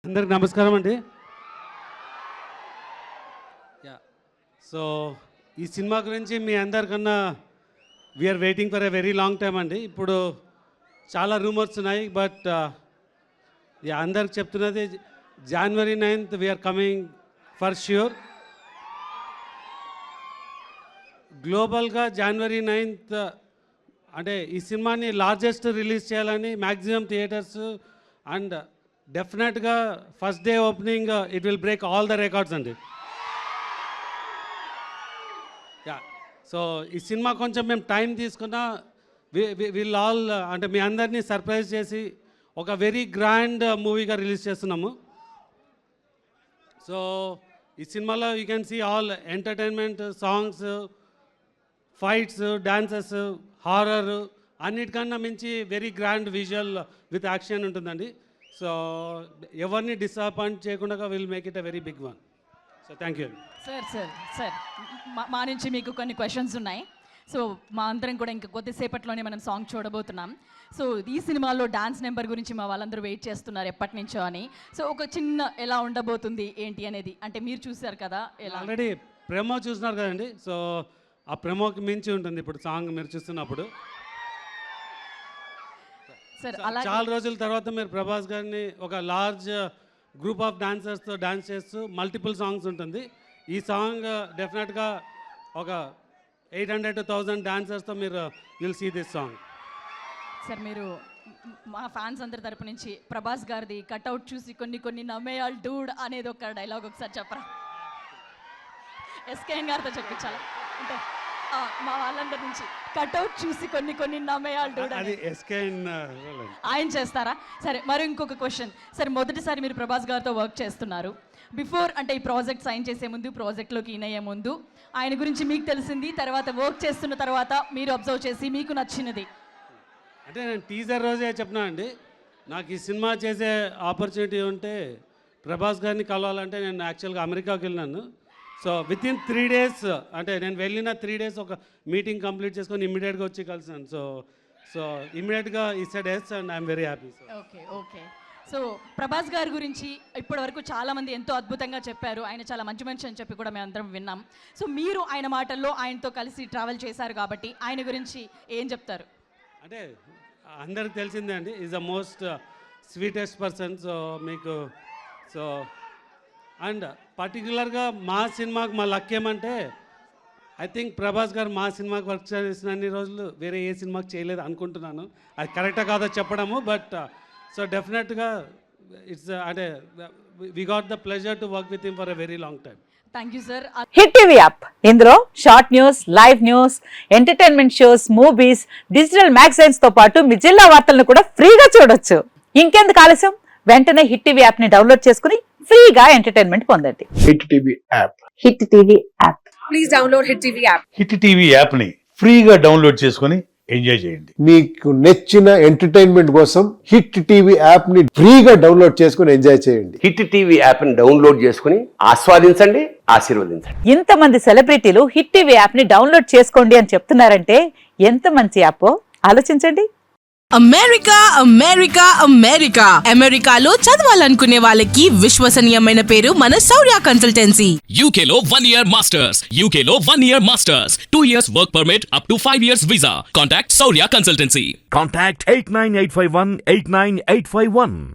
అందరికి నమస్కారం అండి. సో ఈ సినిమా గురించి మీ అందరికన్నా we're waiting for a very long time అండి. ఇప్పుడు చాలా రూమర్స్ ఉన్నాయి, బట్ అందరికి చెప్తున్నది January 9th we are coming for sure. గ్లోబల్గా January 9th అంటే ఈ సినిమాని లార్జెస్ట్ రిలీజ్ చేయాలని మ్యాక్సిమం థియేటర్స్ అండ్ డెఫినెట్గా first day opening it will break all the records అండి. సో ఈ సినిమా కొంచెం మేము టైం తీసుకున్నా విల్ ఆల్ అంటే మీ అందరినీ సర్ప్రైజ్ చేసి ఒక వెరీ గ్రాండ్ మూవీగా రిలీజ్ చేస్తున్నాము. సో ఈ సినిమాలో you can see all entertainment, songs, fights, dances, horror, అన్నిటికన్నా మించి very grand visual with action ఉంటుందండి. సో ఎవరిని డిసప్పాయింట్ చేయకుండా will make it a very big one. So thank you. Sir మా నుంచి మీకు కొన్ని క్వశ్చన్స్ ఉన్నాయి. సో మా అందరం కూడా ఇంకా కొద్దిసేపట్లోనే మనం సాంగ్ చూడబోతున్నాం. సో ఈ సినిమాలో డాన్స్ నెంబర్ గురించి మా వాళ్ళందరూ వెయిట్ చేస్తున్నారు ఎప్పటి నుంచో అని. సో ఒక చిన్న ఎలా ఉండబోతుంది ఏంటి అనేది, అంటే మీరు చూసారు కదా, ఎలా ఆల్రెడీ ప్రెమో చూస్తున్నారు కదండి. సో ఆ ప్రెమోకి మించి ఉంటుంది ఇప్పుడు సాంగ్ మీరు చూస్తున్నప్పుడు. సార్ చాలా రోజుల తర్వాత మీరు ప్రభాస్ గారిని ఒక లార్జ్ గ్రూప్ ఆఫ్ డాన్సర్స్తో డాన్స్ చేస్తూ మల్టిపుల్ సాంగ్స్ ఉంటుంది. ఈ సాంగ్ డెఫినెట్గా ఒక 800 to 1000 డాన్సర్స్తో మీరు will see this song. Sir మీరు మా ఫ్యాన్స్ అందరి తరపు నుంచి ప్రభాస్ గారిది కట్అవుట్ చూసి కొన్ని నమ్మేయాల్ డూడ్ అనేది ఒక డైలాగ్ ఒకసారి చెప్పరా? ఎస్కేఎన్ గారితో చెప్పించాలి అంటే మా వాళ్ళందరి నుంచి కట్అవుట్ చూసి కొన్ని నమ్మేయాల్ డూడ్ అది ఎస్కేఎన్ ఆయన చేస్తారా? సరే, మరి ఇంకొక క్వశ్చన్ సార్, మొదటిసారి మీరు ప్రభాస్ గారితో వర్క్ చేస్తున్నారు. బిఫోర్ అంటే ఈ ప్రాజెక్ట్ సైన్ చేసే ముందు, ప్రాజెక్ట్లోకి ఇన్ అయ్యే ముందు ఆయన గురించి మీకు తెలిసింది, తర్వాత వర్క్ చేస్తున్న తర్వాత మీరు అబ్జర్వ్ చేసి మీకు నచ్చినది? అంటే నేను టీజర్ రోజే చెప్పినా అండి, నాకు ఈ సినిమా చేసే ఆపర్చునిటీ ఉంటే ప్రభాస్ గారిని కలవాలంటే నేను యాక్చువల్గా అమెరికాకి వెళ్ళినాను. సో విత్ ఇన్ 3 days అంటే నేను వెళ్ళిన 3 days ఒక మీటింగ్ కంప్లీట్ చేసుకొని ఇమ్మీడియట్గా వచ్చి కలిసాను. సో ఇమ్మీడియట్గా ఈ said yes and I'm very happy. Okay. So Prabhas గారి గురించి ఇప్పటివరకు చాలామంది ఎంతో అద్భుతంగా చెప్పారు. ఆయన చాలా మంచి మనిషి అని చెప్పి కూడా మేము అందరం విన్నాం. సో మీరు ఆయన మాటల్లో ఆయనతో కలిసి ట్రావెల్ చేశారు కాబట్టి ఆయన గురించి ఏం చెప్తారు? అంటే అందరికి తెలిసిందే అండి, is the most sweetest person. So మీకు సో అండ్ పర్టికులర్గా మా సినిమాకి మా లక్ ఏమంటే ఐ థింక్ ప్రభాస్ గారు మా సినిమాకి వర్క్ చేసిన అన్ని రోజులు వేరే ఏ సినిమాకి చేయలేదు అనుకుంటున్నాను. అది కరెక్టా కాదో చెప్పడము, బట్ సో డెఫినెట్గా ఇట్స్ అంటే we got the pleasure to work with him for a very long time. Thank you sir. Hit TV app, ఇందులో short news, live news, entertainment shows, movies, digital magazines తో పాటు మీ జిల్లా వార్తలను కూడా ఫ్రీగా చూడొచ్చు. ఇంకెందుకు ఆలస్యం, వెంటనే హిట్ టీవీ యాప్ ని డౌన్లోడ్ చేసుకుని ఫ్రీగా ఎంటర్టైన్మెంట్ పొందండి. Hit TV app. Hit TV app. Please download hit TV app. Hit TV app ని ఫ్రీగా డౌన్లోడ్ చేసుకుని ఎంజాయ్ చేయండి. మీకు నచ్చిన ఎంటర్టైన్మెంట్ కోసం హిట్ టీవీ యాప్ ని ఫ్రీగా డౌన్లోడ్ చేసుకుని ఎంజాయ్ చేయండి. హిట్ టీవీ యాప్ ని డౌన్లోడ్ చేసుకుని ఆస్వాదించండి, ఆశీర్వదించండి. ఇంతమంది సెలబ్రిటీలు హిట్ టీవీ యాప్ ని డౌన్లోడ్ చేసుకోండి అని చెప్తున్నారంటే ఎంత మంచి యాప్ ఆలోచించండి. అమెరికాలో చదవాలనుకునే వాళ్ళకి విశ్వసనీయమైన పేరు మన శౌర్య కన్సల్టెన్సీ. UK లో 1 year masters, UK లో 1 year masters, 2 years work permit up to 5 years visa. Contact Saurya Consultancy. Contact 89851 89851.